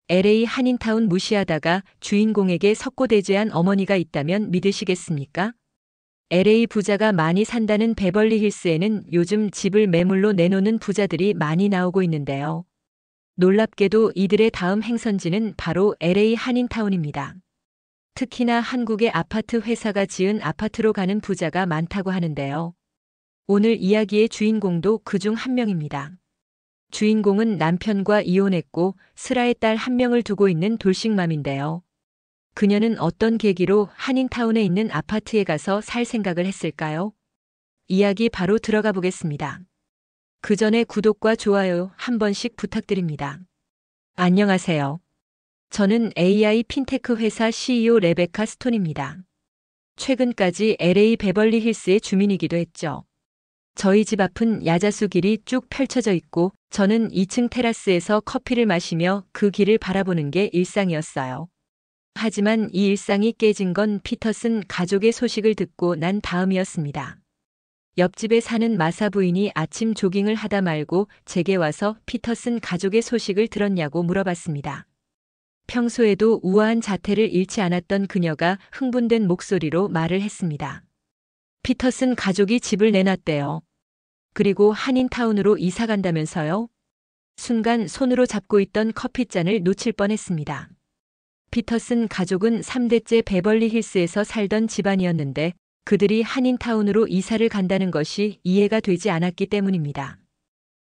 LA 한인타운 무시하다가 주인공에게 석고대죄한 어머니가 있다면 믿으시겠습니까? LA 부자가 많이 산다는 베벌리 힐스에는 요즘 집을 매물로 내놓는 부자들이 많이 나오고 있는데요. 놀랍게도 이들의 다음 행선지는 바로 LA 한인타운입니다. 특히나 한국의 아파트 회사가 지은 아파트로 가는 부자가 많다고 하는데요. 오늘 이야기의 주인공도 그중 한 명입니다. 주인공은 남편과 이혼했고 슬아의 딸 한 명을 두고 있는 돌싱맘인데요. 그녀는 어떤 계기로 한인타운에 있는 아파트에 가서 살 생각을 했을까요? 이야기 바로 들어가 보겠습니다. 그 전에 구독과 좋아요 한 번씩 부탁드립니다. 안녕하세요. 저는 AI 핀테크 회사 CEO 레베카 스톤입니다. 최근까지 LA 베벌리 힐스의 주민이기도 했죠. 저희 집 앞은 야자수 길이 쭉 펼쳐져 있고 저는 2층 테라스에서 커피를 마시며 그 길을 바라보는 게 일상이었어요. 하지만 이 일상이 깨진 건 피터슨 가족의 소식을 듣고 난 다음이었습니다. 옆집에 사는 마사 부인이 아침 조깅을 하다 말고 제게 와서 피터슨 가족의 소식을 들었냐고 물어봤습니다. 평소에도 우아한 자태를 잃지 않았던 그녀가 흥분된 목소리로 말을 했습니다. 피터슨 가족이 집을 내놨대요. 그리고 한인타운으로 이사 간다면서요? 순간 손으로 잡고 있던 커피잔을 놓칠 뻔했습니다. 피터슨 가족은 3대째 베벌리 힐스에서 살던 집안이었는데 그들이 한인타운으로 이사를 간다는 것이 이해가 되지 않았기 때문입니다.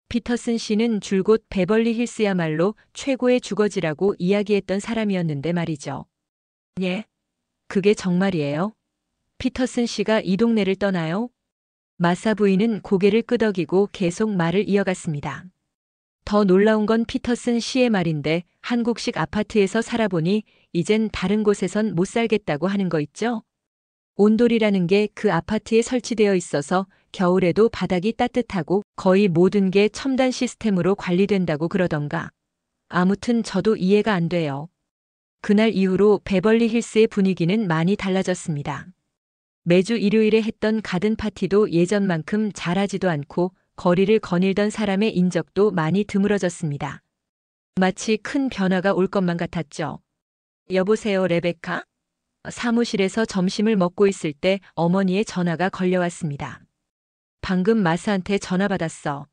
피터슨 씨는 줄곧 베벌리 힐스야말로 최고의 주거지라고 이야기했던 사람이었는데 말이죠. 예? 그게 정말이에요? 피터슨 씨가 이 동네를 떠나요? 마사 부인은 고개를 끄덕이고 계속 말을 이어갔습니다. 더 놀라운 건 피터슨 씨의 말인데 한국식 아파트에서 살아보니 이젠 다른 곳에선 못 살겠다고 하는 거 있죠? 온돌이라는 게 그 아파트에 설치되어 있어서 겨울에도 바닥이 따뜻하고 거의 모든 게 첨단 시스템으로 관리된다고 그러던가. 아무튼 저도 이해가 안 돼요. 그날 이후로 베벌리 힐스의 분위기는 많이 달라졌습니다. 매주 일요일에 했던 가든 파티도 예전만큼 잘하지도 않고 거리를 거닐던 사람의 인적도 많이 드물어졌습니다. 마치 큰 변화가 올 것만 같았죠. 여보세요, 레베카? 사무실에서 점심을 먹고 있을 때 어머니의 전화가 걸려왔습니다. 방금 마사한테 전화 받았어.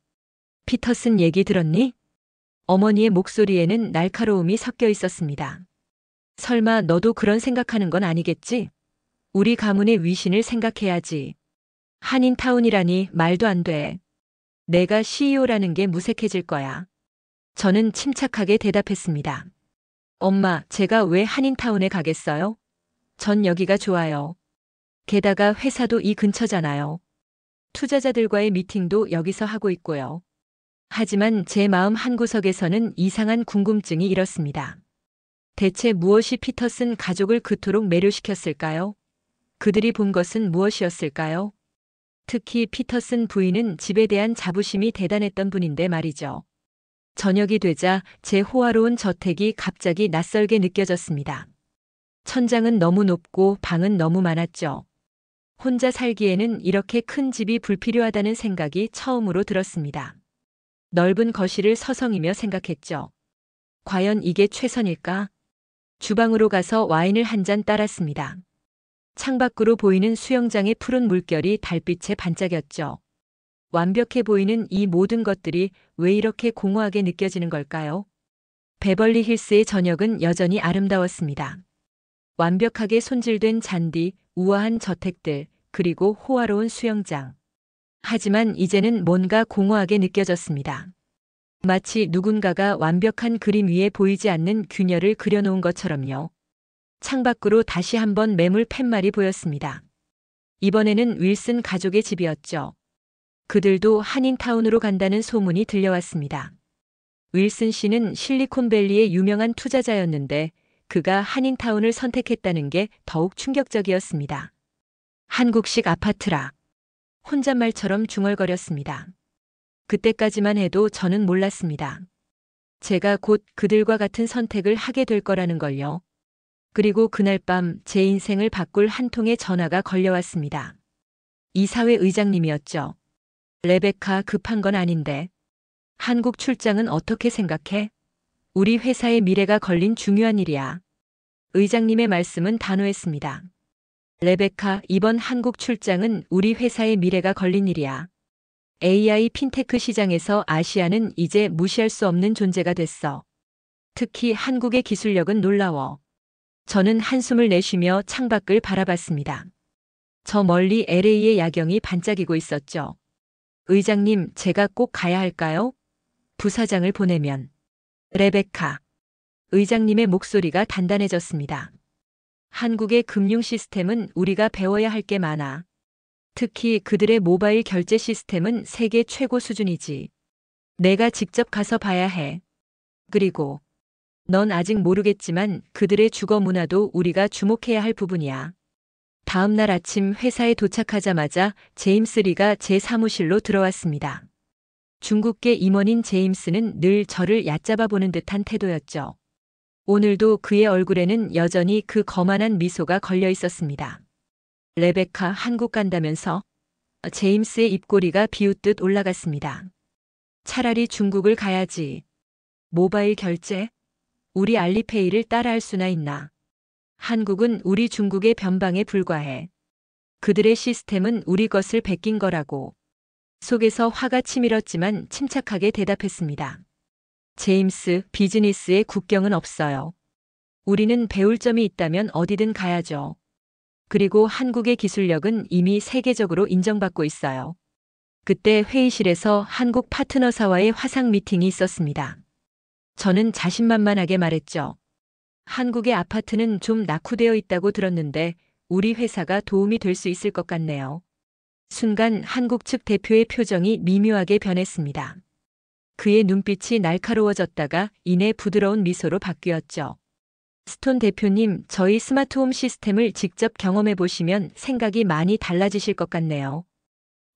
피터슨 얘기 들었니? 어머니의 목소리에는 날카로움이 섞여 있었습니다. 설마 너도 그런 생각하는 건 아니겠지? 우리 가문의 위신을 생각해야지. 한인타운이라니 말도 안 돼. 내가 CEO라는 게 무색해질 거야. 저는 침착하게 대답했습니다. 엄마, 제가 왜 한인타운에 가겠어요? 전 여기가 좋아요. 게다가 회사도 이 근처잖아요. 투자자들과의 미팅도 여기서 하고 있고요. 하지만 제 마음 한구석에서는 이상한 궁금증이 일었습니다. 대체 무엇이 피터슨 가족을 그토록 매료시켰을까요? 그들이 본 것은 무엇이었을까요? 특히 피터슨 부인은 집에 대한 자부심이 대단했던 분인데 말이죠. 저녁이 되자 제 호화로운 저택이 갑자기 낯설게 느껴졌습니다. 천장은 너무 높고 방은 너무 많았죠. 혼자 살기에는 이렇게 큰 집이 불필요하다는 생각이 처음으로 들었습니다. 넓은 거실을 서성이며 생각했죠. 과연 이게 최선일까? 주방으로 가서 와인을 한 잔 따랐습니다. 창밖으로 보이는 수영장의 푸른 물결이 달빛에 반짝였죠. 완벽해 보이는 이 모든 것들이 왜 이렇게 공허하게 느껴지는 걸까요? 베벌리 힐스의 저녁은 여전히 아름다웠습니다. 완벽하게 손질된 잔디, 우아한 저택들, 그리고 호화로운 수영장. 하지만 이제는 뭔가 공허하게 느껴졌습니다. 마치 누군가가 완벽한 그림 위에 보이지 않는 균열을 그려놓은 것처럼요. 창밖으로 다시 한번 매물 팻말이 보였습니다. 이번에는 윌슨 가족의 집이었죠. 그들도 한인타운으로 간다는 소문이 들려왔습니다. 윌슨 씨는 실리콘밸리의 유명한 투자자였는데 그가 한인타운을 선택했다는 게 더욱 충격적이었습니다. 한국식 아파트라. 혼잣말처럼 중얼거렸습니다. 그때까지만 해도 저는 몰랐습니다. 제가 곧 그들과 같은 선택을 하게 될 거라는 걸요. 그리고 그날 밤 제 인생을 바꿀 한 통의 전화가 걸려왔습니다. 이사회 의장님이었죠. 레베카, 급한 건 아닌데. 한국 출장은 어떻게 생각해? 우리 회사의 미래가 걸린 중요한 일이야. 의장님의 말씀은 단호했습니다. 레베카, 이번 한국 출장은 우리 회사의 미래가 걸린 일이야. AI 핀테크 시장에서 아시아는 이제 무시할 수 없는 존재가 됐어. 특히 한국의 기술력은 놀라워. 저는 한숨을 내쉬며 창밖을 바라봤습니다. 저 멀리 LA의 야경이 반짝이고 있었죠. 의장님, 제가 꼭 가야 할까요? 부사장을 보내면. 레베카. 의장님의 목소리가 단단해졌습니다. 한국의 금융 시스템은 우리가 배워야 할 게 많아. 특히 그들의 모바일 결제 시스템은 세계 최고 수준이지. 내가 직접 가서 봐야 해. 그리고 넌 아직 모르겠지만 그들의 주거 문화도 우리가 주목해야 할 부분이야. 다음 날 아침 회사에 도착하자마자 제임스 리가 제 사무실로 들어왔습니다. 중국계 임원인 제임스는 늘 저를 얕잡아 보는 듯한 태도였죠. 오늘도 그의 얼굴에는 여전히 그 거만한 미소가 걸려 있었습니다. 레베카, 한국 간다면서? 제임스의 입꼬리가 비웃듯 올라갔습니다. 차라리 중국을 가야지. 모바일 결제? 우리 알리페이를 따라할 수나 있나? 한국은 우리 중국의 변방에 불과해. 그들의 시스템은 우리 것을 베낀 거라고. 속에서 화가 치밀었지만 침착하게 대답했습니다. 제임스, 비즈니스의 국경은 없어요. 우리는 배울 점이 있다면 어디든 가야죠. 그리고 한국의 기술력은 이미 세계적으로 인정받고 있어요. 그때 회의실에서 한국 파트너사와의 화상 미팅이 있었습니다. 저는 자신만만하게 말했죠. 한국의 아파트는 좀 낙후되어 있다고 들었는데 우리 회사가 도움이 될 수 있을 것 같네요. 순간 한국 측 대표의 표정이 미묘하게 변했습니다. 그의 눈빛이 날카로워졌다가 이내 부드러운 미소로 바뀌었죠. 스톤 대표님, 저희 스마트홈 시스템을 직접 경험해 보시면 생각이 많이 달라지실 것 같네요.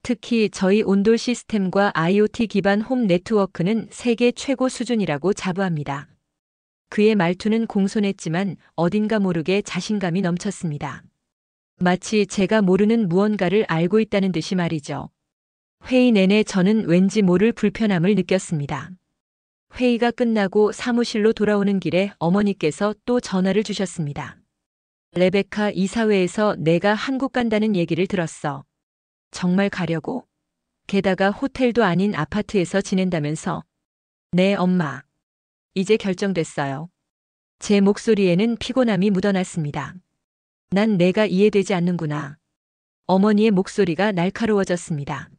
특히 저희 온돌 시스템과 IoT 기반 홈 네트워크는 세계 최고 수준이라고 자부합니다. 그의 말투는 공손했지만 어딘가 모르게 자신감이 넘쳤습니다. 마치 제가 모르는 무언가를 알고 있다는 듯이 말이죠. 회의 내내 저는 왠지 모를 불편함을 느꼈습니다. 회의가 끝나고 사무실로 돌아오는 길에 어머니께서 또 전화를 주셨습니다. 레베카, 이사회에서 내가 한국 간다는 얘기를 들었어. 정말 가려고? 게다가 호텔도 아닌 아파트에서 지낸다면서? 네, 엄마. 이제 결정됐어요. 제 목소리에는 피곤함이 묻어났습니다. 난 내가 이해되지 않는구나. 어머니의 목소리가 날카로워졌습니다.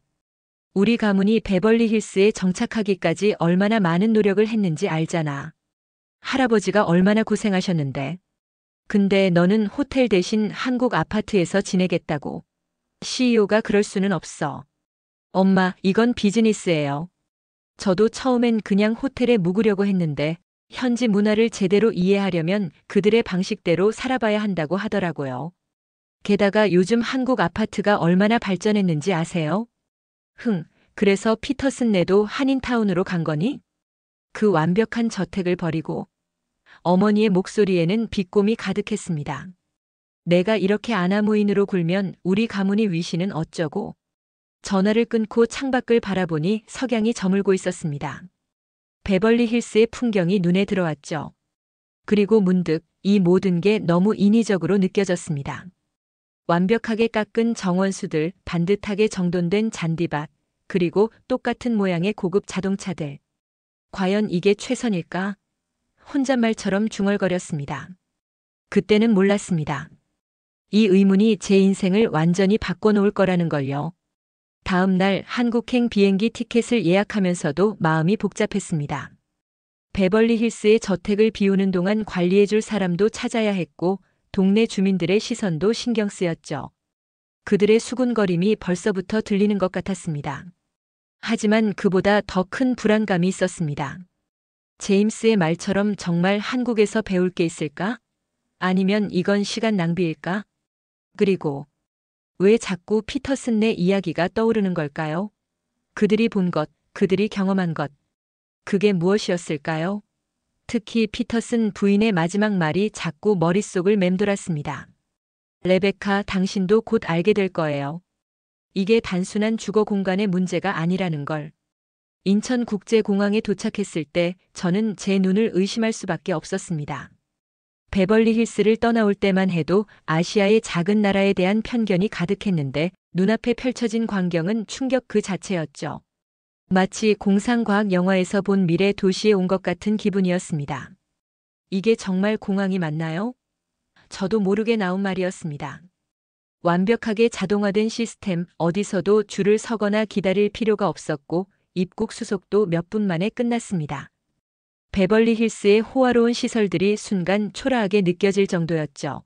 우리 가문이 베벌리 힐스에 정착하기까지 얼마나 많은 노력을 했는지 알잖아. 할아버지가 얼마나 고생하셨는데. 근데 너는 호텔 대신 한국 아파트에서 지내겠다고. CEO가 그럴 수는 없어. 엄마, 이건 비즈니스예요. 저도 처음엔 그냥 호텔에 묵으려고 했는데 현지 문화를 제대로 이해하려면 그들의 방식대로 살아봐야 한다고 하더라고요. 게다가 요즘 한국 아파트가 얼마나 발전했는지 아세요? 그래서 피터슨 네도 한인타운으로 간 거니? 그 완벽한 저택을 버리고. 어머니의 목소리에는 비꼼이 가득했습니다. 내가 이렇게 아나무인으로 굴면 우리 가문의 위신은 어쩌고. 전화를 끊고 창밖을 바라보니 석양이 저물고 있었습니다. 베벌리 힐스의 풍경이 눈에 들어왔죠. 그리고 문득 이 모든 게 너무 인위적으로 느껴졌습니다. 완벽하게 깎은 정원수들, 반듯하게 정돈된 잔디밭, 그리고 똑같은 모양의 고급 자동차들. 과연 이게 최선일까? 혼잣말처럼 중얼거렸습니다. 그때는 몰랐습니다. 이 의문이 제 인생을 완전히 바꿔놓을 거라는 걸요. 다음 날 한국행 비행기 티켓을 예약하면서도 마음이 복잡했습니다. 베벌리 힐스의 저택을 비우는 동안 관리해줄 사람도 찾아야 했고 동네 주민들의 시선도 신경 쓰였죠. 그들의 수군거림이 벌써부터 들리는 것 같았습니다. 하지만 그보다 더 큰 불안감이 있었습니다. 제임스의 말처럼 정말 한국에서 배울 게 있을까? 아니면 이건 시간 낭비일까? 그리고 왜 자꾸 피터슨 네 이야기가 떠오르는 걸까요? 그들이 본 것, 그들이 경험한 것. 그게 무엇이었을까요? 특히 피터슨 부인의 마지막 말이 자꾸 머릿속을 맴돌았습니다. 레베카, 당신도 곧 알게 될 거예요. 이게 단순한 주거 공간의 문제가 아니라는 걸. 인천국제공항에 도착했을 때 저는 제 눈을 의심할 수밖에 없었습니다. 베벌리 힐스를 떠나올 때만 해도 아시아의 작은 나라에 대한 편견이 가득했는데 눈앞에 펼쳐진 광경은 충격 그 자체였죠. 마치 공상과학 영화에서 본 미래 도시에 온 것 같은 기분이었습니다. 이게 정말 공항이 맞나요? 저도 모르게 나온 말이었습니다. 완벽하게 자동화된 시스템, 어디서도 줄을 서거나 기다릴 필요가 없었고 입국 수속도 몇 분 만에 끝났습니다. 베벌리 힐스의 호화로운 시설들이 순간 초라하게 느껴질 정도였죠.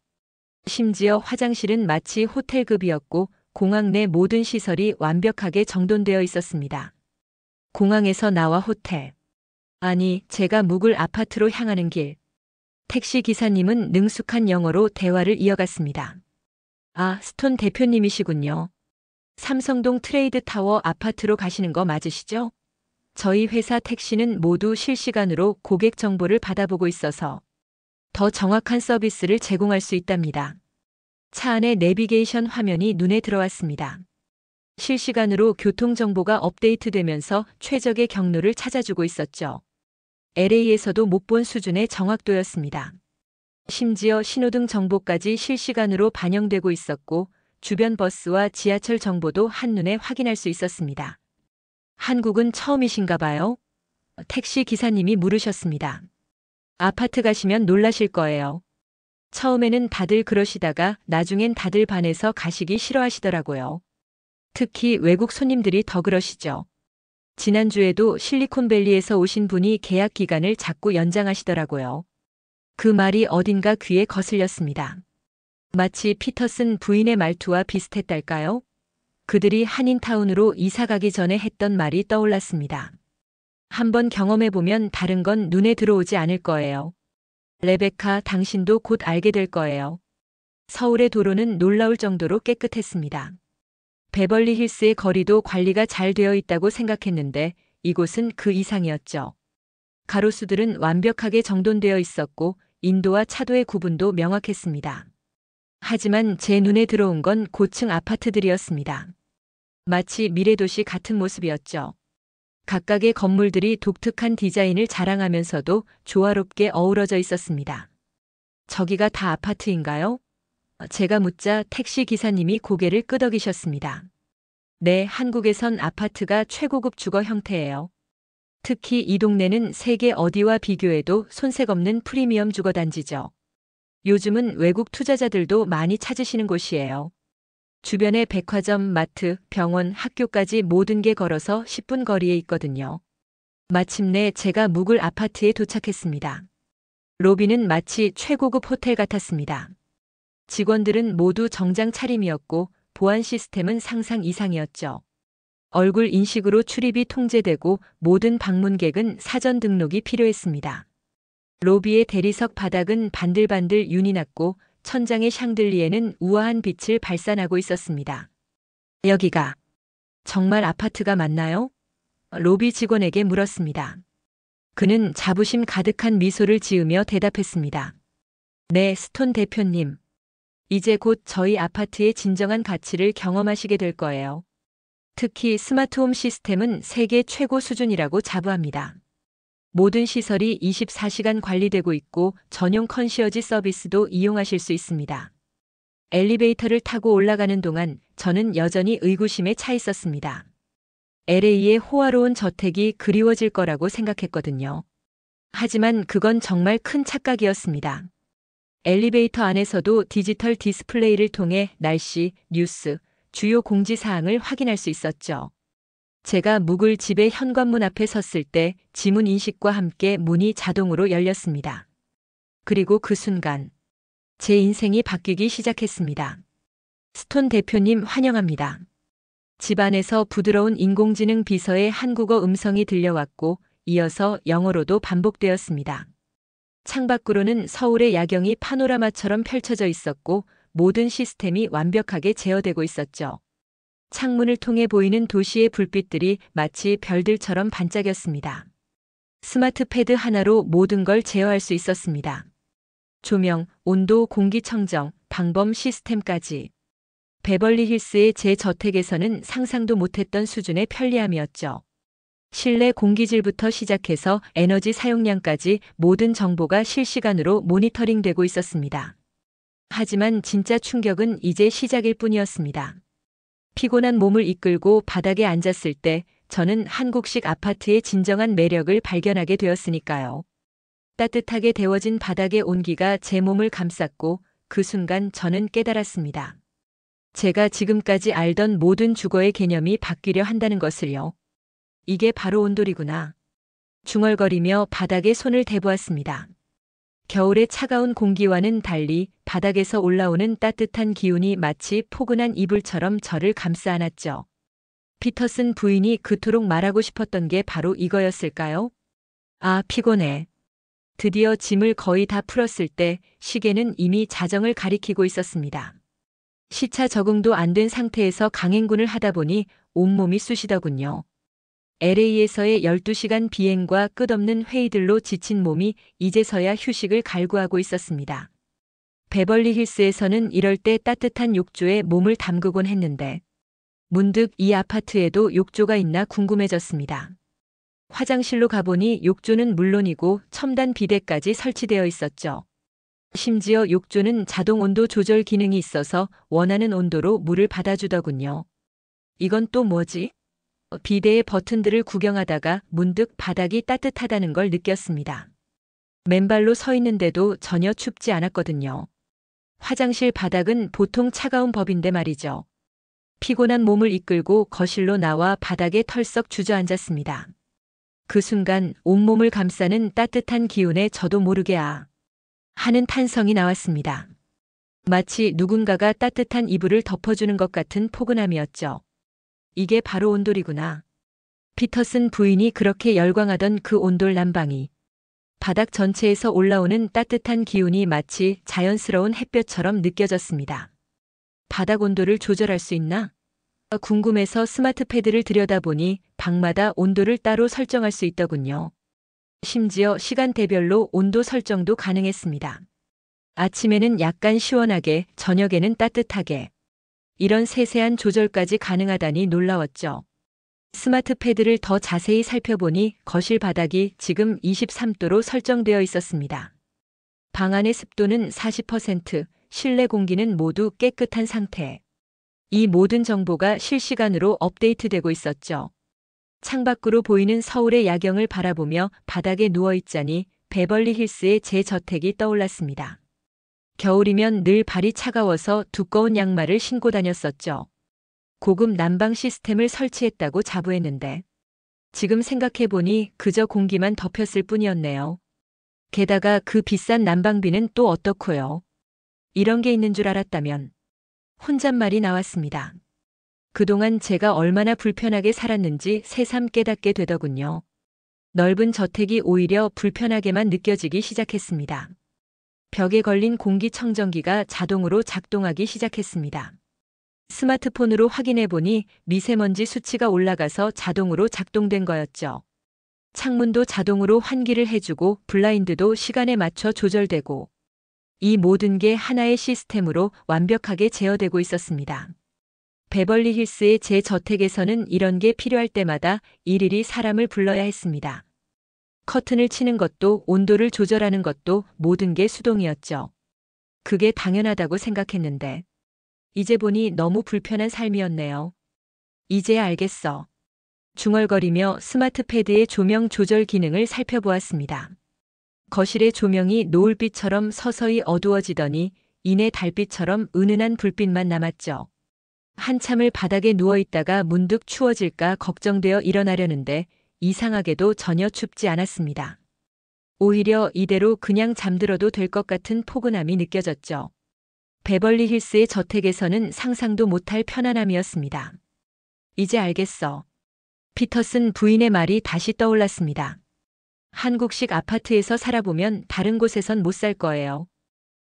심지어 화장실은 마치 호텔급이었고 공항 내 모든 시설이 완벽하게 정돈되어 있었습니다. 공항에서 나와 호텔. 아니, 제가 묵을 아파트로 향하는 길. 택시 기사님은 능숙한 영어로 대화를 이어갔습니다. 아, 스톤 대표님이시군요. 삼성동 트레이드 타워 아파트로 가시는 거 맞으시죠? 저희 회사 택시는 모두 실시간으로 고객 정보를 받아보고 있어서 더 정확한 서비스를 제공할 수 있답니다. 차 안의 내비게이션 화면이 눈에 들어왔습니다. 실시간으로 교통정보가 업데이트되면서 최적의 경로를 찾아주고 있었죠. LA에서도 못 본 수준의 정확도였습니다. 심지어 신호등 정보까지 실시간으로 반영되고 있었고 주변 버스와 지하철 정보도 한눈에 확인할 수 있었습니다. 한국은 처음이신가 봐요? 택시 기사님이 물으셨습니다. 아파트 가시면 놀라실 거예요. 처음에는 다들 그러시다가 나중엔 다들 반해서 가시기 싫어하시더라고요. 특히 외국 손님들이 더 그러시죠. 지난주에도 실리콘밸리에서 오신 분이 계약 기간을 자꾸 연장하시더라고요. 그 말이 어딘가 귀에 거슬렸습니다. 마치 피터슨 부인의 말투와 비슷했달까요? 그들이 한인타운으로 이사 가기 전에 했던 말이 떠올랐습니다. 한번 경험해보면 다른 건 눈에 들어오지 않을 거예요. 레베카, 당신도 곧 알게 될 거예요. 서울의 도로는 놀라울 정도로 깨끗했습니다. 베벌리 힐스의 거리도 관리가 잘 되어 있다고 생각했는데 이곳은 그 이상이었죠. 가로수들은 완벽하게 정돈되어 있었고 인도와 차도의 구분도 명확했습니다. 하지만 제 눈에 들어온 건 고층 아파트들이었습니다. 마치 미래도시 같은 모습이었죠. 각각의 건물들이 독특한 디자인을 자랑하면서도 조화롭게 어우러져 있었습니다. 저기가 다 아파트인가요? 제가 묻자 택시 기사님이 고개를 끄덕이셨습니다. 네, 한국에선 아파트가 최고급 주거 형태예요. 특히 이 동네는 세계 어디와 비교해도 손색 없는 프리미엄 주거 단지죠. 요즘은 외국 투자자들도 많이 찾으시는 곳이에요. 주변에 백화점, 마트, 병원, 학교까지 모든 게 걸어서 10분 거리에 있거든요. 마침내 제가 묵을 아파트에 도착했습니다. 로비는 마치 최고급 호텔 같았습니다. 직원들은 모두 정장 차림이었고 보안 시스템은 상상 이상이었죠. 얼굴 인식으로 출입이 통제되고 모든 방문객은 사전 등록이 필요했습니다. 로비의 대리석 바닥은 반들반들 윤이 났고 천장의 샹들리에는 우아한 빛을 발산하고 있었습니다. 여기가 정말 아파트가 맞나요? 로비 직원에게 물었습니다. 그는 자부심 가득한 미소를 지으며 대답했습니다. 네, 스톤 대표님. 이제 곧 저희 아파트의 진정한 가치를 경험하시게 될 거예요. 특히 스마트홈 시스템은 세계 최고 수준이라고 자부합니다. 모든 시설이 24시간 관리되고 있고 전용 컨시어지 서비스도 이용하실 수 있습니다. 엘리베이터를 타고 올라가는 동안 저는 여전히 의구심에 차 있었습니다. LA의 호화로운 저택이 그리워질 거라고 생각했거든요. 하지만 그건 정말 큰 착각이었습니다. 엘리베이터 안에서도 디지털 디스플레이를 통해 날씨, 뉴스, 주요 공지사항을 확인할 수 있었죠. 제가 묵을 집의 현관문 앞에 섰을 때 지문 인식과 함께 문이 자동으로 열렸습니다. 그리고 그 순간 제 인생이 바뀌기 시작했습니다. 스톤 대표님 환영합니다. 집 안에서 부드러운 인공지능 비서의 한국어 음성이 들려왔고 이어서 영어로도 반복되었습니다. 창밖으로는 서울의 야경이 파노라마처럼 펼쳐져 있었고 모든 시스템이 완벽하게 제어되고 있었죠. 창문을 통해 보이는 도시의 불빛들이 마치 별들처럼 반짝였습니다. 스마트 패드 하나로 모든 걸 제어할 수 있었습니다. 조명, 온도, 공기청정, 방범 시스템까지. 베벌리 힐스의 제 저택에서는 상상도 못했던 수준의 편리함이었죠. 실내 공기질부터 시작해서 에너지 사용량까지 모든 정보가 실시간으로 모니터링되고 있었습니다. 하지만 진짜 충격은 이제 시작일 뿐이었습니다. 피곤한 몸을 이끌고 바닥에 앉았을 때 저는 한국식 아파트의 진정한 매력을 발견하게 되었으니까요. 따뜻하게 데워진 바닥의 온기가 제 몸을 감쌌고 그 순간 저는 깨달았습니다. 제가 지금까지 알던 모든 주거의 개념이 바뀌려 한다는 것을요. 이게 바로 온돌이구나. 중얼거리며 바닥에 손을 대보았습니다. 겨울의 차가운 공기와는 달리 바닥에서 올라오는 따뜻한 기운이 마치 포근한 이불처럼 저를 감싸 안았죠. 피터슨 부인이 그토록 말하고 싶었던 게 바로 이거였을까요? 아, 피곤해. 드디어 짐을 거의 다 풀었을 때 시계는 이미 자정을 가리키고 있었습니다. 시차 적응도 안 된 상태에서 강행군을 하다 보니 온몸이 쑤시더군요. LA에서의 12시간 비행과 끝없는 회의들로 지친 몸이 이제서야 휴식을 갈구하고 있었습니다. 베벌리 힐스에서는 이럴 때 따뜻한 욕조에 몸을 담그곤 했는데 문득 이 아파트에도 욕조가 있나 궁금해졌습니다. 화장실로 가보니 욕조는 물론이고 첨단 비데까지 설치되어 있었죠. 심지어 욕조는 자동 온도 조절 기능이 있어서 원하는 온도로 물을 받아주더군요. 이건 또 뭐지? 비데의 버튼들을 구경하다가 문득 바닥이 따뜻하다는 걸 느꼈습니다. 맨발로 서 있는데도 전혀 춥지 않았거든요. 화장실 바닥은 보통 차가운 법인데 말이죠. 피곤한 몸을 이끌고 거실로 나와 바닥에 털썩 주저앉았습니다. 그 순간 온몸을 감싸는 따뜻한 기운에 저도 모르게 하는 탄성이 나왔습니다. 마치 누군가가 따뜻한 이불을 덮어주는 것 같은 포근함이었죠. 이게 바로 온돌이구나. 피터슨 부인이 그렇게 열광하던 그 온돌 난방이 바닥 전체에서 올라오는 따뜻한 기운이 마치 자연스러운 햇볕처럼 느껴졌습니다. 바닥 온도를 조절할 수 있나? 궁금해서 스마트 패드를 들여다보니 방마다 온도를 따로 설정할 수 있더군요. 심지어 시간대별로 온도 설정도 가능했습니다. 아침에는 약간 시원하게, 저녁에는 따뜻하게. 이런 세세한 조절까지 가능하다니 놀라웠죠. 스마트 패드를 더 자세히 살펴보니 거실 바닥이 지금 23도로 설정되어 있었습니다. 방 안의 습도는 40%, 실내 공기는 모두 깨끗한 상태. 이 모든 정보가 실시간으로 업데이트되고 있었죠. 창밖으로 보이는 서울의 야경을 바라보며 바닥에 누워있자니 베벌리 힐스의 제 저택이 떠올랐습니다. 겨울이면 늘 발이 차가워서 두꺼운 양말을 신고 다녔었죠. 고급 난방 시스템을 설치했다고 자부했는데 지금 생각해보니 그저 공기만 덮였을 뿐이었네요. 게다가 그 비싼 난방비는 또 어떻고요. 이런 게 있는 줄 알았다면 혼잣말이 나왔습니다. 그동안 제가 얼마나 불편하게 살았는지 새삼 깨닫게 되더군요. 넓은 저택이 오히려 불편하게만 느껴지기 시작했습니다. 벽에 걸린 공기청정기가 자동으로 작동하기 시작했습니다. 스마트폰으로 확인해보니 미세먼지 수치가 올라가서 자동으로 작동된 거였죠. 창문도 자동으로 환기를 해주고 블라인드도 시간에 맞춰 조절되고 이 모든 게 하나의 시스템으로 완벽하게 제어되고 있었습니다. 베벌리 힐스의 제 저택에서는 이런 게 필요할 때마다 일일이 사람을 불러야 했습니다. 커튼을 치는 것도 온도를 조절하는 것도 모든 게 수동이었죠. 그게 당연하다고 생각했는데 이제 보니 너무 불편한 삶이었네요. 이제야 알겠어. 중얼거리며 스마트 패드의 조명 조절 기능을 살펴보았습니다. 거실의 조명이 노을빛처럼 서서히 어두워지더니 이내 달빛처럼 은은한 불빛만 남았죠. 한참을 바닥에 누워있다가 문득 추워질까 걱정되어 일어나려는데 이상하게도 전혀 춥지 않았습니다. 오히려 이대로 그냥 잠들어도 될 것 같은 포근함이 느껴졌죠. 베벌리 힐스의 저택에서는 상상도 못할 편안함이었습니다. 이제 알겠어. 피터슨 부인의 말이 다시 떠올랐습니다. 한국식 아파트에서 살아보면 다른 곳에선 못 살 거예요.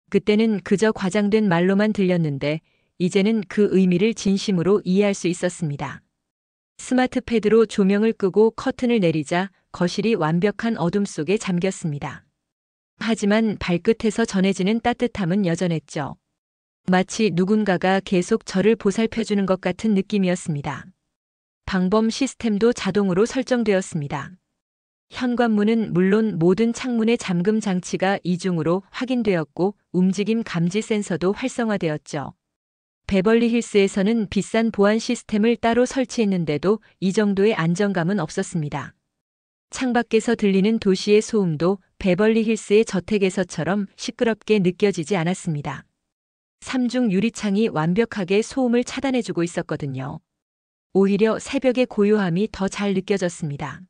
그때는 그저 과장된 말로만 들렸는데 이제는 그 의미를 진심으로 이해할 수 있었습니다. 스마트 패드로 조명을 끄고 커튼을 내리자 거실이 완벽한 어둠 속에 잠겼습니다. 하지만 발끝에서 전해지는 따뜻함은 여전했죠. 마치 누군가가 계속 저를 보살펴주는 것 같은 느낌이었습니다. 방범 시스템도 자동으로 설정되었습니다. 현관문은 물론 모든 창문의 잠금 장치가 이중으로 확인되었고 움직임 감지 센서도 활성화되었죠. 베벌리 힐스에서는 비싼 보안 시스템을 따로 설치했는데도 이 정도의 안정감은 없었습니다. 창밖에서 들리는 도시의 소음도 베벌리 힐스의 저택에서처럼 시끄럽게 느껴지지 않았습니다. 삼중 유리창이 완벽하게 소음을 차단해주고 있었거든요. 오히려 새벽의 고요함이 더 잘 느껴졌습니다.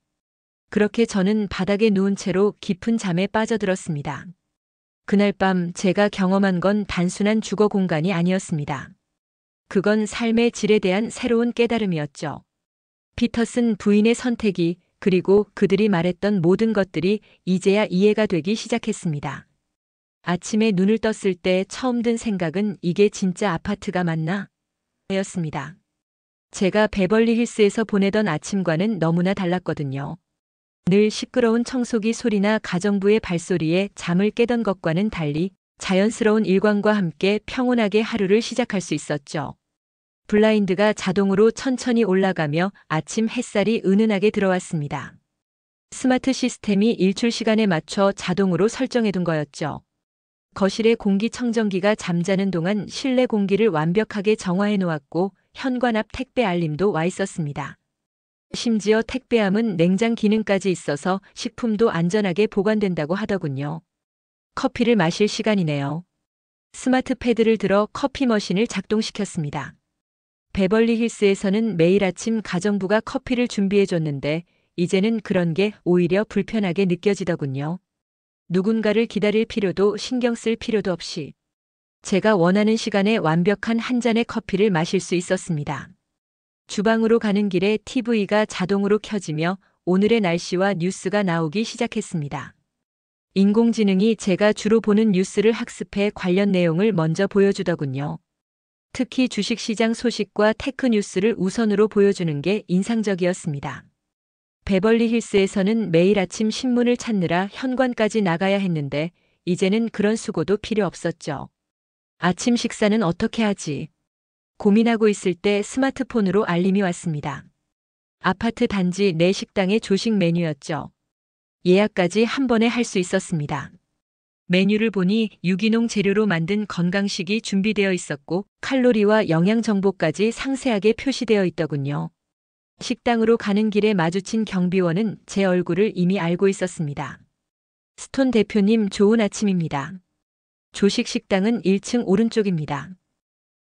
그렇게 저는 바닥에 누운 채로 깊은 잠에 빠져들었습니다. 그날 밤 제가 경험한 건 단순한 주거 공간이 아니었습니다. 그건 삶의 질에 대한 새로운 깨달음이었죠. 피터슨 부인의 선택이 그리고 그들이 말했던 모든 것들이 이제야 이해가 되기 시작했습니다. 아침에 눈을 떴을 때 처음 든 생각은 이게 진짜 아파트가 맞나? 였습니다. 제가 베벌리 힐스에서 보내던 아침과는 너무나 달랐거든요. 늘 시끄러운 청소기 소리나 가정부의 발소리에 잠을 깨던 것과는 달리 자연스러운 일광과 함께 평온하게 하루를 시작할 수 있었죠. 블라인드가 자동으로 천천히 올라가며 아침 햇살이 은은하게 들어왔습니다. 스마트 시스템이 일출 시간에 맞춰 자동으로 설정해둔 거였죠. 거실의 공기청정기가 잠자는 동안 실내 공기를 완벽하게 정화해 놓았고 현관 앞 택배 알림도 와 있었습니다. 심지어 택배함은 냉장 기능까지 있어서 식품도 안전하게 보관된다고 하더군요. 커피를 마실 시간이네요. 스마트 패드를 들어 커피 머신을 작동시켰습니다. 베벌리 힐스에서는 매일 아침 가정부가 커피를 준비해줬는데 이제는 그런 게 오히려 불편하게 느껴지더군요. 누군가를 기다릴 필요도 신경 쓸 필요도 없이 제가 원하는 시간에 완벽한 한 잔의 커피를 마실 수 있었습니다. 주방으로 가는 길에 TV가 자동으로 켜지며 오늘의 날씨와 뉴스가 나오기 시작했습니다. 인공지능이 제가 주로 보는 뉴스를 학습해 관련 내용을 먼저 보여주더군요. 특히 주식시장 소식과 테크 뉴스를 우선으로 보여주는 게 인상적이었습니다. 베벌리 힐스에서는 매일 아침 신문을 찾느라 현관까지 나가야 했는데 이제는 그런 수고도 필요 없었죠. 아침 식사는 어떻게 하지? 고민하고 있을 때 스마트폰으로 알림이 왔습니다. 아파트 단지 내 식당의 조식 메뉴였죠. 예약까지 한 번에 할 수 있었습니다. 메뉴를 보니 유기농 재료로 만든 건강식이 준비되어 있었고 칼로리와 영양 정보까지 상세하게 표시되어 있더군요. 식당으로 가는 길에 마주친 경비원은 제 얼굴을 이미 알고 있었습니다. 스톤 대표님 좋은 아침입니다. 조식 식당은 1층 오른쪽입니다.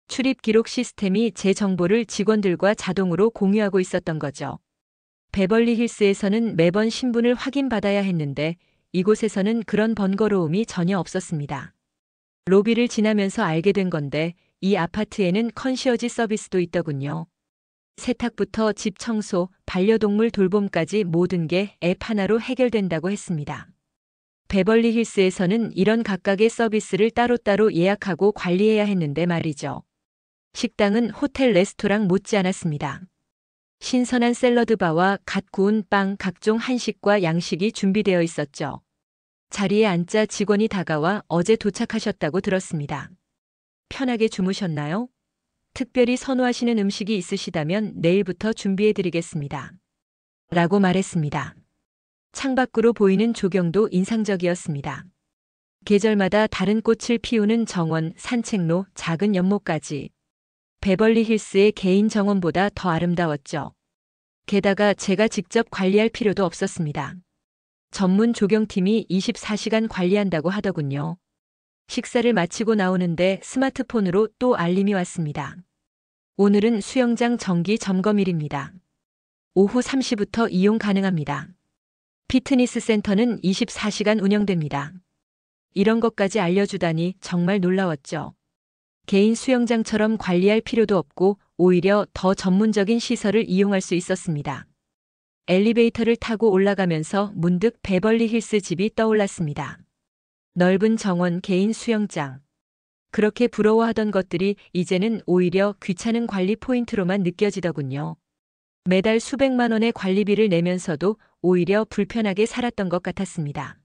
출입 기록 시스템이 제 정보를 직원들과 자동으로 공유하고 있었던 거죠. 베벌리 힐스에서는 매번 신분을 확인받아야 했는데 이곳에서는 그런 번거로움이 전혀 없었습니다. 로비를 지나면서 알게 된 건데 이 아파트에는 컨시어지 서비스도 있더군요. 세탁부터 집 청소, 반려동물 돌봄까지 모든 게 앱 하나로 해결된다고 했습니다. 베벌리 힐스에서는 이런 각각의 서비스를 따로따로 예약하고 관리해야 했는데 말이죠. 식당은 호텔 레스토랑 못지않았습니다. 신선한 샐러드바와 갓 구운 빵, 각종 한식과 양식이 준비되어 있었죠. 자리에 앉자 직원이 다가와 어제 도착하셨다고 들었습니다. 편하게 주무셨나요? 특별히 선호하시는 음식이 있으시다면 내일부터 준비해드리겠습니다. 라고 말했습니다. 창밖으로 보이는 조경도 인상적이었습니다. 계절마다 다른 꽃을 피우는 정원, 산책로, 작은 연못까지 베벌리 힐스의 개인 정원보다 더 아름다웠죠. 게다가 제가 직접 관리할 필요도 없었습니다. 전문 조경팀이 24시간 관리한다고 하더군요. 식사를 마치고 나오는데 스마트폰으로 또 알림이 왔습니다. 오늘은 수영장 정기 점검일입니다. 오후 3시부터 이용 가능합니다. 피트니스 센터는 24시간 운영됩니다. 이런 것까지 알려주다니 정말 놀라웠죠. 개인 수영장처럼 관리할 필요도 없고 오히려 더 전문적인 시설을 이용할 수 있었습니다. 엘리베이터를 타고 올라가면서 문득 베벌리 힐스 집이 떠올랐습니다. 넓은 정원, 개인 수영장. 그렇게 부러워하던 것들이 이제는 오히려 귀찮은 관리 포인트로만 느껴지더군요. 매달 수백만 원의 관리비를 내면서도 오히려 불편하게 살았던 것 같았습니다.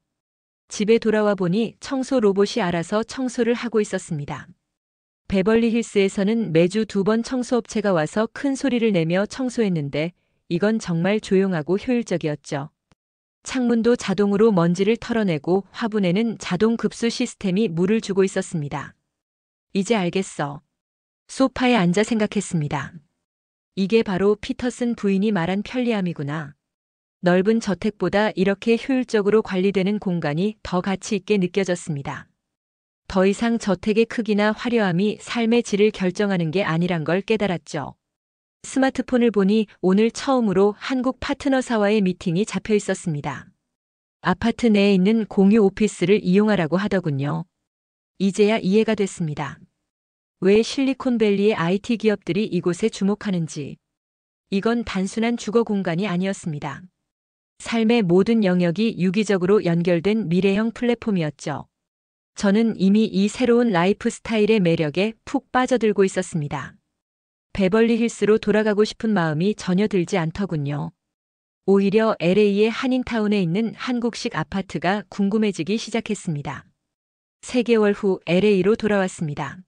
집에 돌아와 보니 청소 로봇이 알아서 청소를 하고 있었습니다. 베벌리 힐스에서는 매주 2번 청소업체가 와서 큰 소리를 내며 청소했는데 이건 정말 조용하고 효율적이었죠. 창문도 자동으로 먼지를 털어내고 화분에는 자동 급수 시스템이 물을 주고 있었습니다. 이제 알겠어. 소파에 앉아 생각했습니다. 이게 바로 피터슨 부인이 말한 편리함이구나. 넓은 저택보다 이렇게 효율적으로 관리되는 공간이 더 가치 있게 느껴졌습니다. 더 이상 저택의 크기나 화려함이 삶의 질을 결정하는 게 아니란 걸 깨달았죠. 스마트폰을 보니 오늘 처음으로 한국 파트너사와의 미팅이 잡혀 있었습니다. 아파트 내에 있는 공유 오피스를 이용하라고 하더군요. 이제야 이해가 됐습니다. 왜 실리콘밸리의 IT 기업들이 이곳에 주목하는지. 이건 단순한 주거 공간이 아니었습니다. 삶의 모든 영역이 유기적으로 연결된 미래형 플랫폼이었죠. 저는 이미 이 새로운 라이프 스타일의 매력에 푹 빠져들고 있었습니다. 베벌리 힐스로 돌아가고 싶은 마음이 전혀 들지 않더군요. 오히려 LA의 한인타운에 있는 한국식 아파트가 궁금해지기 시작했습니다. 3개월 후 LA로 돌아왔습니다.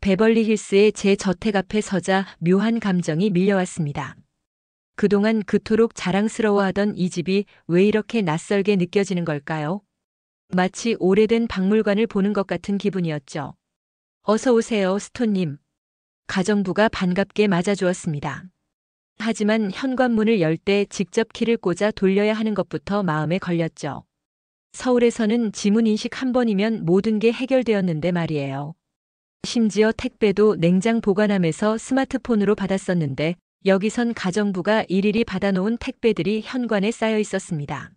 베벌리 힐스의 제 저택 앞에 서자 묘한 감정이 밀려왔습니다. 그동안 그토록 자랑스러워하던 이 집이 왜 이렇게 낯설게 느껴지는 걸까요? 마치 오래된 박물관을 보는 것 같은 기분이었죠. 어서 오세요, 스톤님. 가정부가 반갑게 맞아주었습니다. 하지만 현관문을 열 때 직접 키를 꽂아 돌려야 하는 것부터 마음에 걸렸죠. 서울에서는 지문 인식 한 번이면 모든 게 해결되었는데 말이에요. 심지어 택배도 냉장 보관함에서 스마트폰으로 받았었는데 여기선 가정부가 일일이 받아놓은 택배들이 현관에 쌓여 있었습니다.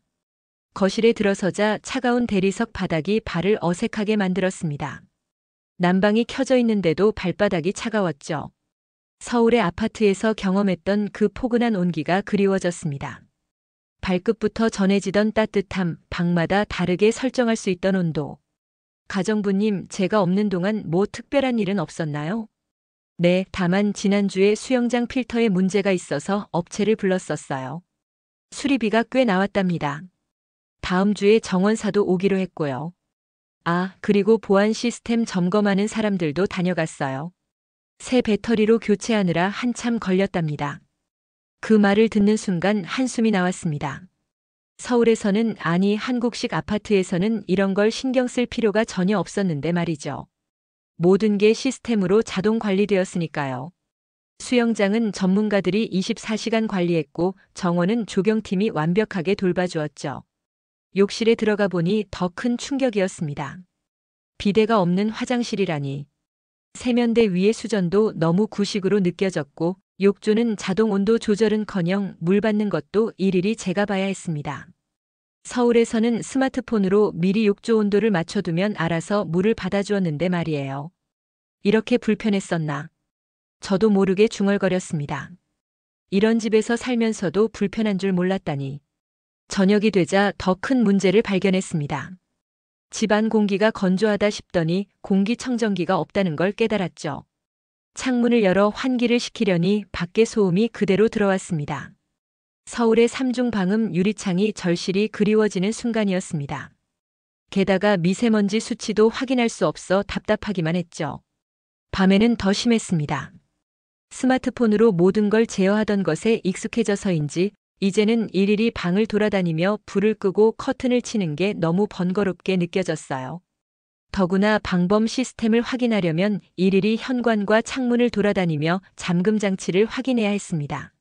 거실에 들어서자 차가운 대리석 바닥이 발을 어색하게 만들었습니다. 난방이 켜져 있는데도 발바닥이 차가웠죠. 서울의 아파트에서 경험했던 그 포근한 온기가 그리워졌습니다. 발끝부터 전해지던 따뜻함, 방마다 다르게 설정할 수 있던 온도. 가정부님, 제가 없는 동안 뭐 특별한 일은 없었나요? 네, 다만 지난주에 수영장 필터에 문제가 있어서 업체를 불렀었어요. 수리비가 꽤 나왔답니다. 다음 주에 정원사도 오기로 했고요. 아, 그리고 보안 시스템 점검하는 사람들도 다녀갔어요. 새 배터리로 교체하느라 한참 걸렸답니다. 그 말을 듣는 순간 한숨이 나왔습니다. 서울에서는, 아니 한국식 아파트에서는 이런 걸 신경 쓸 필요가 전혀 없었는데 말이죠. 모든 게 시스템으로 자동 관리되었으니까요. 수영장은 전문가들이 24시간 관리했고 정원은 조경팀이 완벽하게 돌봐주었죠. 욕실에 들어가 보니 더 큰 충격이었습니다. 비데가 없는 화장실이라니. 세면대 위의 수전도 너무 구식으로 느껴졌고 욕조는 자동 온도 조절은커녕 물 받는 것도 일일이 제가 봐야 했습니다. 서울에서는 스마트폰으로 미리 욕조 온도를 맞춰두면 알아서 물을 받아주었는데 말이에요. 이렇게 불편했었나? 저도 모르게 중얼거렸습니다. 이런 집에서 살면서도 불편한 줄 몰랐다니. 저녁이 되자 더 큰 문제를 발견했습니다. 집안 공기가 건조하다 싶더니 공기청정기가 없다는 걸 깨달았죠. 창문을 열어 환기를 시키려니 밖에 소음이 그대로 들어왔습니다. 서울의 3중 방음 유리창이 절실히 그리워지는 순간이었습니다. 게다가 미세먼지 수치도 확인할 수 없어 답답하기만 했죠. 밤에는 더 심했습니다. 스마트폰으로 모든 걸 제어하던 것에 익숙해져서인지 이제는 일일이 방을 돌아다니며 불을 끄고 커튼을 치는 게 너무 번거롭게 느껴졌어요. 더구나 방범 시스템을 확인하려면 일일이 현관과 창문을 돌아다니며 잠금 장치를 확인해야 했습니다.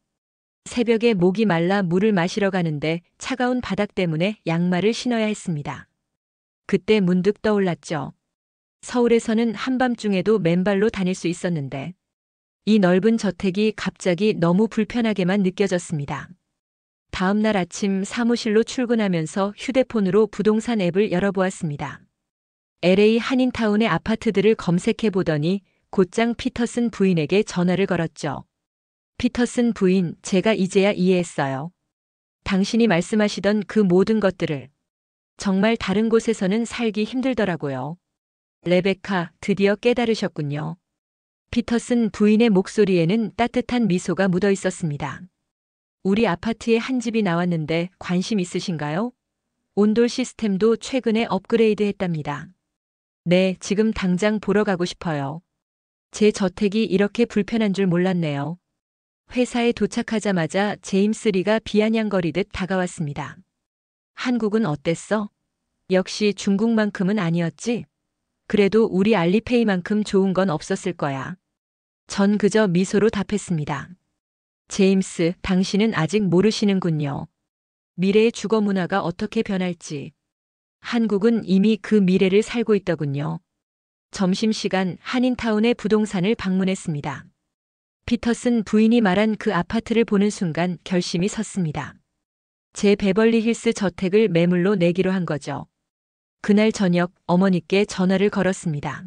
새벽에 목이 말라 물을 마시러 가는데 차가운 바닥 때문에 양말을 신어야 했습니다. 그때 문득 떠올랐죠. 서울에서는 한밤중에도 맨발로 다닐 수 있었는데 이 넓은 저택이 갑자기 너무 불편하게만 느껴졌습니다. 다음 날 아침 사무실로 출근하면서 휴대폰으로 부동산 앱을 열어보았습니다. LA 한인타운의 아파트들을 검색해 보더니 곧장 피터슨 부인에게 전화를 걸었죠. 피터슨 부인, 제가 이제야 이해했어요. 당신이 말씀하시던 그 모든 것들을. 정말 다른 곳에서는 살기 힘들더라고요. 레베카, 드디어 깨달으셨군요. 피터슨 부인의 목소리에는 따뜻한 미소가 묻어 있었습니다. 우리 아파트에 한 집이 나왔는데 관심 있으신가요? 온돌 시스템도 최근에 업그레이드 했답니다. 네, 지금 당장 보러 가고 싶어요. 제 저택이 이렇게 불편한 줄 몰랐네요. 회사에 도착하자마자 제임스 리가 비아냥거리듯 다가왔습니다. 한국은 어땠어? 역시 중국만큼은 아니었지? 그래도 우리 알리페이만큼 좋은 건 없었을 거야. 전 그저 미소로 답했습니다. 제임스, 당신은 아직 모르시는군요. 미래의 주거 문화가 어떻게 변할지. 한국은 이미 그 미래를 살고 있더군요. 점심시간 한인타운의 부동산을 방문했습니다. 피터슨 부인이 말한 그 아파트를 보는 순간 결심이 섰습니다. 제 베벌리 힐스 저택을 매물로 내기로 한 거죠. 그날 저녁 어머니께 전화를 걸었습니다.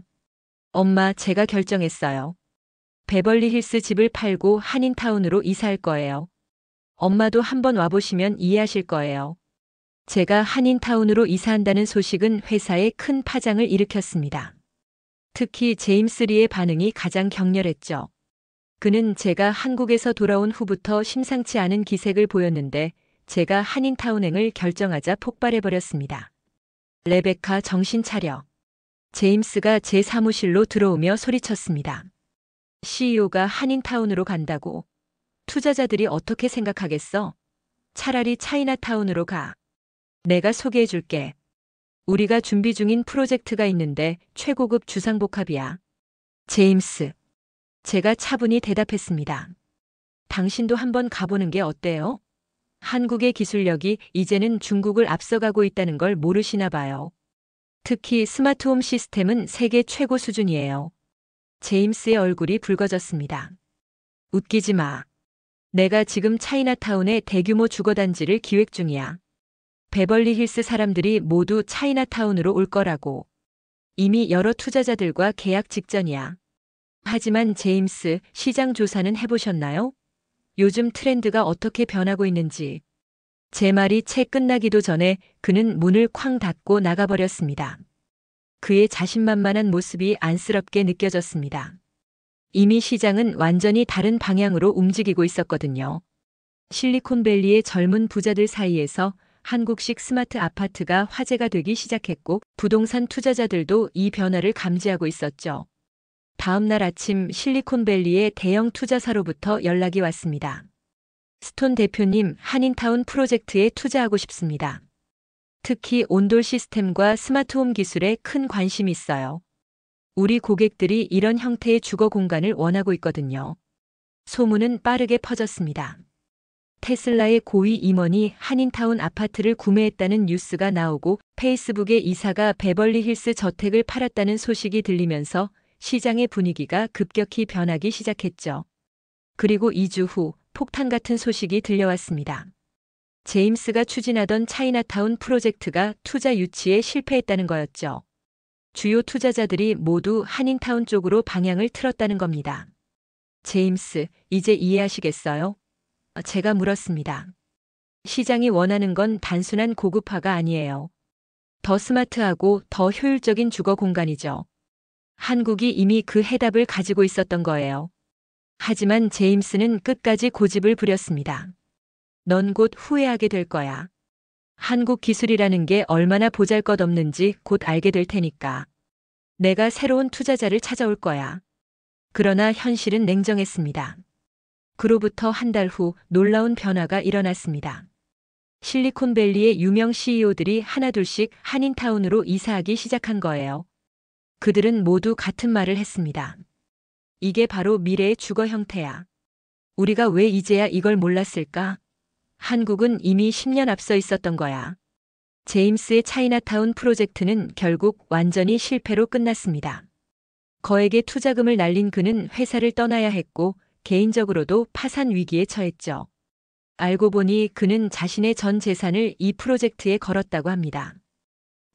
엄마, 제가 결정했어요. 베벌리 힐스 집을 팔고 한인타운으로 이사할 거예요. 엄마도 한번 와보시면 이해하실 거예요. 제가 한인타운으로 이사한다는 소식은 회사에 큰 파장을 일으켰습니다. 특히 제임스 리의 반응이 가장 격렬했죠. 그는 제가 한국에서 돌아온 후부터 심상치 않은 기색을 보였는데 제가 한인타운행을 결정하자 폭발해버렸습니다. 레베카, 정신 차려. 제임스가 제 사무실로 들어오며 소리쳤습니다. CEO가 한인타운으로 간다고. 투자자들이 어떻게 생각하겠어? 차라리 차이나타운으로 가. 내가 소개해줄게. 우리가 준비 중인 프로젝트가 있는데 최고급 주상복합이야. 제임스. 제가 차분히 대답했습니다. 당신도 한번 가보는 게 어때요? 한국의 기술력이 이제는 중국을 앞서가고 있다는 걸 모르시나 봐요. 특히 스마트홈 시스템은 세계 최고 수준이에요. 제임스의 얼굴이 붉어졌습니다. 웃기지 마. 내가 지금 차이나타운의 대규모 주거단지를 기획 중이야. 베벌리 힐스 사람들이 모두 차이나타운으로 올 거라고. 이미 여러 투자자들과 계약 직전이야. 하지만 제임스, 시장 조사는 해보셨나요? 요즘 트렌드가 어떻게 변하고 있는지. 제 말이 채 끝나기도 전에 그는 문을 쾅 닫고 나가버렸습니다. 그의 자신만만한 모습이 안쓰럽게 느껴졌습니다. 이미 시장은 완전히 다른 방향으로 움직이고 있었거든요. 실리콘밸리의 젊은 부자들 사이에서 한국식 스마트 아파트가 화제가 되기 시작했고 부동산 투자자들도 이 변화를 감지하고 있었죠. 다음 날 아침 실리콘밸리의 대형 투자사로부터 연락이 왔습니다. 스톤 대표님, 한인타운 프로젝트에 투자하고 싶습니다. 특히 온돌 시스템과 스마트홈 기술에 큰 관심이 있어요. 우리 고객들이 이런 형태의 주거 공간을 원하고 있거든요. 소문은 빠르게 퍼졌습니다. 테슬라의 고위 임원이 한인타운 아파트를 구매했다는 뉴스가 나오고 페이스북의 이사가 베벌리 힐스 저택을 팔았다는 소식이 들리면서 시장의 분위기가 급격히 변하기 시작했죠. 그리고 2주 후 폭탄 같은 소식이 들려왔습니다. 제임스가 추진하던 차이나타운 프로젝트가 투자 유치에 실패했다는 거였죠. 주요 투자자들이 모두 한인타운 쪽으로 방향을 틀었다는 겁니다. 제임스, 이제 이해하시겠어요? 제가 물었습니다. 시장이 원하는 건 단순한 고급화가 아니에요. 더 스마트하고 더 효율적인 주거 공간이죠. 한국이 이미 그 해답을 가지고 있었던 거예요. 하지만 제임스는 끝까지 고집을 부렸습니다. 넌 곧 후회하게 될 거야. 한국 기술이라는 게 얼마나 보잘것없는지 곧 알게 될 테니까. 내가 새로운 투자자를 찾아올 거야. 그러나 현실은 냉정했습니다. 그로부터 한 달 후 놀라운 변화가 일어났습니다. 실리콘밸리의 유명 CEO들이 하나둘씩 한인타운으로 이사하기 시작한 거예요. 그들은 모두 같은 말을 했습니다. 이게 바로 미래의 주거 형태야. 우리가 왜 이제야 이걸 몰랐을까? 한국은 이미 10년 앞서 있었던 거야. 제임스의 차이나타운 프로젝트는 결국 완전히 실패로 끝났습니다. 거액의 투자금을 날린 그는 회사를 떠나야 했고 개인적으로도 파산 위기에 처했죠. 알고 보니 그는 자신의 전 재산을 이 프로젝트에 걸었다고 합니다.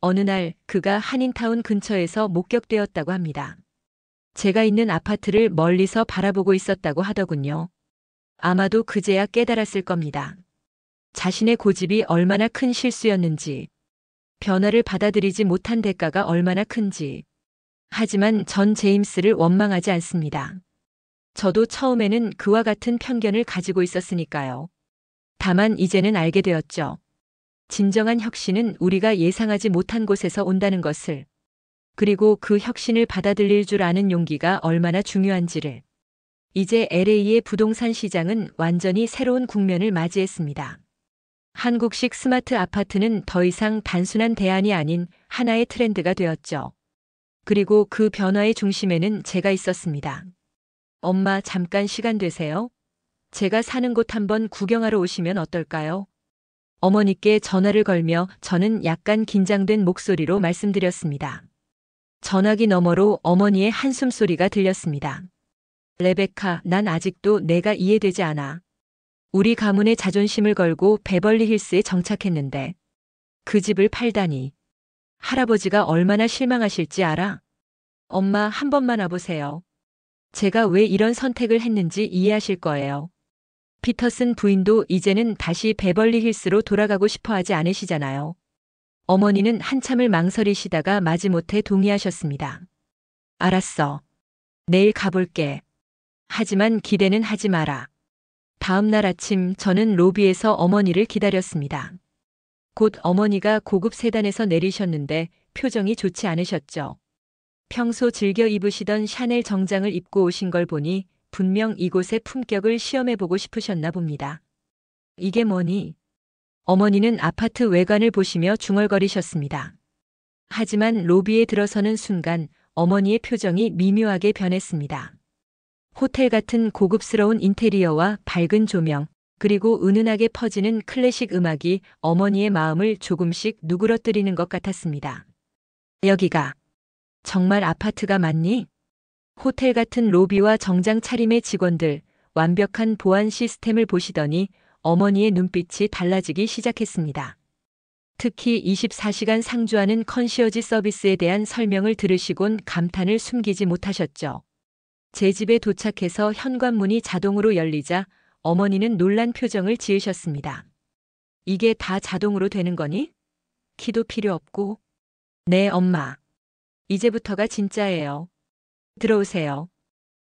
어느 날 그가 한인타운 근처에서 목격되었다고 합니다. 제가 있는 아파트를 멀리서 바라보고 있었다고 하더군요. 아마도 그제야 깨달았을 겁니다. 자신의 고집이 얼마나 큰 실수였는지, 변화를 받아들이지 못한 대가가 얼마나 큰지. 하지만 전 제임스를 원망하지 않습니다. 저도 처음에는 그와 같은 편견을 가지고 있었으니까요. 다만 이제는 알게 되었죠. 진정한 혁신은 우리가 예상하지 못한 곳에서 온다는 것을, 그리고 그 혁신을 받아들일 줄 아는 용기가 얼마나 중요한지를. 이제 LA의 부동산 시장은 완전히 새로운 국면을 맞이했습니다. 한국식 스마트 아파트는 더 이상 단순한 대안이 아닌 하나의 트렌드가 되었죠. 그리고 그 변화의 중심에는 제가 있었습니다. 엄마, 잠깐 시간 되세요? 제가 사는 곳 한번 구경하러 오시면 어떨까요? 어머니께 전화를 걸며 저는 약간 긴장된 목소리로 말씀드렸습니다. 전화기 너머로 어머니의 한숨 소리가 들렸습니다. 레베카, 난 아직도 내가 이해되지 않아. 우리 가문의 자존심을 걸고 베벌리 힐스에 정착했는데 그 집을 팔다니. 할아버지가 얼마나 실망하실지 알아? 엄마, 한 번만 와보세요. 제가 왜 이런 선택을 했는지 이해하실 거예요. 피터슨 부인도 이제는 다시 베벌리 힐스로 돌아가고 싶어 하지 않으시잖아요. 어머니는 한참을 망설이시다가 마지못해 동의하셨습니다. 알았어. 내일 가볼게. 하지만 기대는 하지 마라. 다음 날 아침 저는 로비에서 어머니를 기다렸습니다. 곧 어머니가 고급 세단에서 내리셨는데 표정이 좋지 않으셨죠. 평소 즐겨 입으시던 샤넬 정장을 입고 오신 걸 보니 분명 이곳의 품격을 시험해보고 싶으셨나 봅니다. 이게 뭐니? 어머니는 아파트 외관을 보시며 중얼거리셨습니다. 하지만 로비에 들어서는 순간 어머니의 표정이 미묘하게 변했습니다. 호텔 같은 고급스러운 인테리어와 밝은 조명, 그리고 은은하게 퍼지는 클래식 음악이 어머니의 마음을 조금씩 누그러뜨리는 것 같았습니다. 여기가 정말 아파트가 맞니? 호텔 같은 로비와 정장 차림의 직원들, 완벽한 보안 시스템을 보시더니 어머니의 눈빛이 달라지기 시작했습니다. 특히 24시간 상주하는 컨시어지 서비스에 대한 설명을 들으시곤 감탄을 숨기지 못하셨죠. 제 집에 도착해서 현관문이 자동으로 열리자 어머니는 놀란 표정을 지으셨습니다. 이게 다 자동으로 되는 거니? 키도 필요 없고. 네, 엄마. 이제부터가 진짜예요. 들어오세요.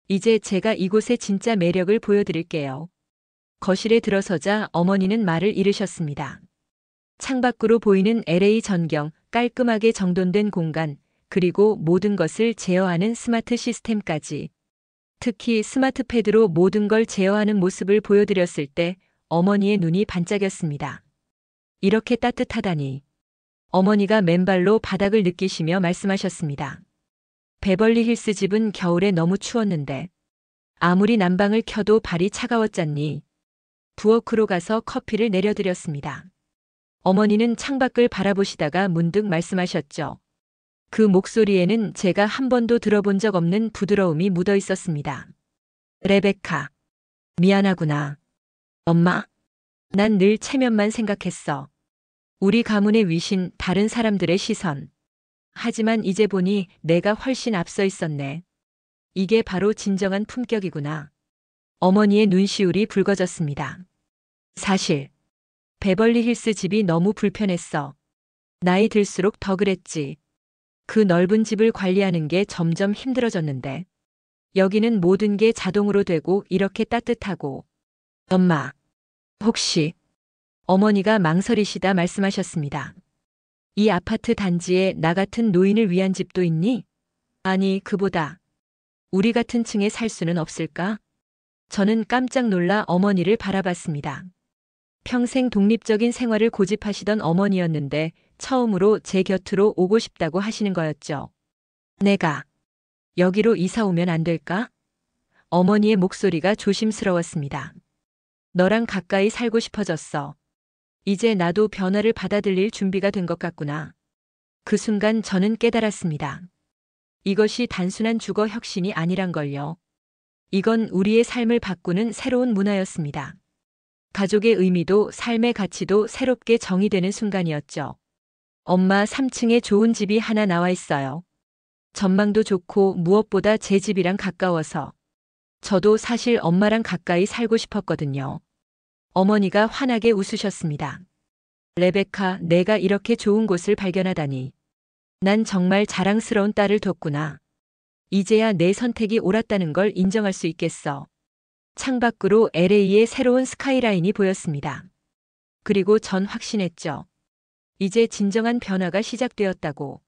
이제 제가 이곳의 진짜 매력을 보여드릴게요. 거실에 들어서자 어머니는 말을 잃으셨습니다. 창밖으로 보이는 LA 전경, 깔끔하게 정돈된 공간, 그리고 모든 것을 제어하는 스마트 시스템까지. 특히 스마트 패드로 모든 걸 제어하는 모습을 보여드렸을 때 어머니의 눈이 반짝였습니다. 이렇게 따뜻하다니. 어머니가 맨발로 바닥을 느끼시며 말씀하셨습니다. 베벌리 힐스 집은 겨울에 너무 추웠는데 아무리 난방을 켜도 발이 차가웠잖니. 부엌으로 가서 커피를 내려드렸습니다. 어머니는 창밖을 바라보시다가 문득 말씀하셨죠. 그 목소리에는 제가 한 번도 들어본 적 없는 부드러움이 묻어 있었습니다. 레베카, 미안하구나. 엄마, 난 늘 체면만 생각했어. 우리 가문의 위신, 다른 사람들의 시선. 하지만 이제 보니 내가 훨씬 앞서 있었네. 이게 바로 진정한 품격이구나. 어머니의 눈시울이 붉어졌습니다. 사실 베벌리 힐스 집이 너무 불편했어. 나이 들수록 더 그랬지. 그 넓은 집을 관리하는 게 점점 힘들어졌는데 여기는 모든 게 자동으로 되고 이렇게 따뜻하고. 엄마, 혹시 어머니가 망설이시다 말씀하셨습니다. 이 아파트 단지에 나 같은 노인을 위한 집도 있니? 아니, 그보다 우리 같은 층에 살 수는 없을까? 저는 깜짝 놀라 어머니를 바라봤습니다. 평생 독립적인 생활을 고집하시던 어머니였는데 처음으로 제 곁으로 오고 싶다고 하시는 거였죠. 내가 여기로 이사 오면 안 될까? 어머니의 목소리가 조심스러웠습니다. 너랑 가까이 살고 싶어졌어. 이제 나도 변화를 받아들일 준비가 된 것 같구나. 그 순간 저는 깨달았습니다. 이것이 단순한 주거 혁신이 아니란 걸요. 이건 우리의 삶을 바꾸는 새로운 문화였습니다. 가족의 의미도 삶의 가치도 새롭게 정의되는 순간이었죠. 엄마 3층에 좋은 집이 하나 나와 있어요. 전망도 좋고 무엇보다 제 집이랑 가까워서. 저도 사실 엄마랑 가까이 살고 싶었거든요. 어머니가 환하게 웃으셨습니다. 레베카, 내가 이렇게 좋은 곳을 발견하다니. 난 정말 자랑스러운 딸을 뒀구나. 이제야 내 선택이 옳았다는 걸 인정할 수 있겠어. 창밖으로 LA의 새로운 스카이라인이 보였습니다. 그리고 전 확신했죠. 이제 진정한 변화가 시작되었다고.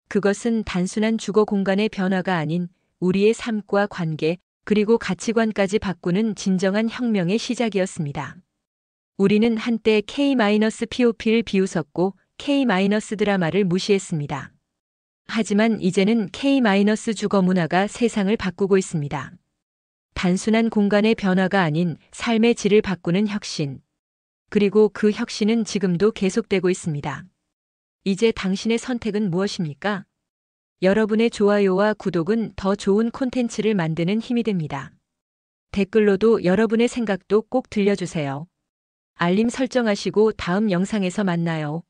그것은 단순한 주거 공간의 변화가 아닌 우리의 삶과 관계, 그리고 가치관까지 바꾸는 진정한 혁명의 시작이었습니다. 우리는 한때 K-POP를 비웃었고 K-드라마를 무시했습니다. 하지만 이제는 K-주거 문화가 세상을 바꾸고 있습니다. 단순한 공간의 변화가 아닌 삶의 질을 바꾸는 혁신. 그리고 그 혁신은 지금도 계속되고 있습니다. 이제 당신의 선택은 무엇입니까? 여러분의 좋아요와 구독은 더 좋은 콘텐츠를 만드는 힘이 됩니다. 댓글로도 여러분의 생각도 꼭 들려주세요. 알림 설정하시고 다음 영상에서 만나요.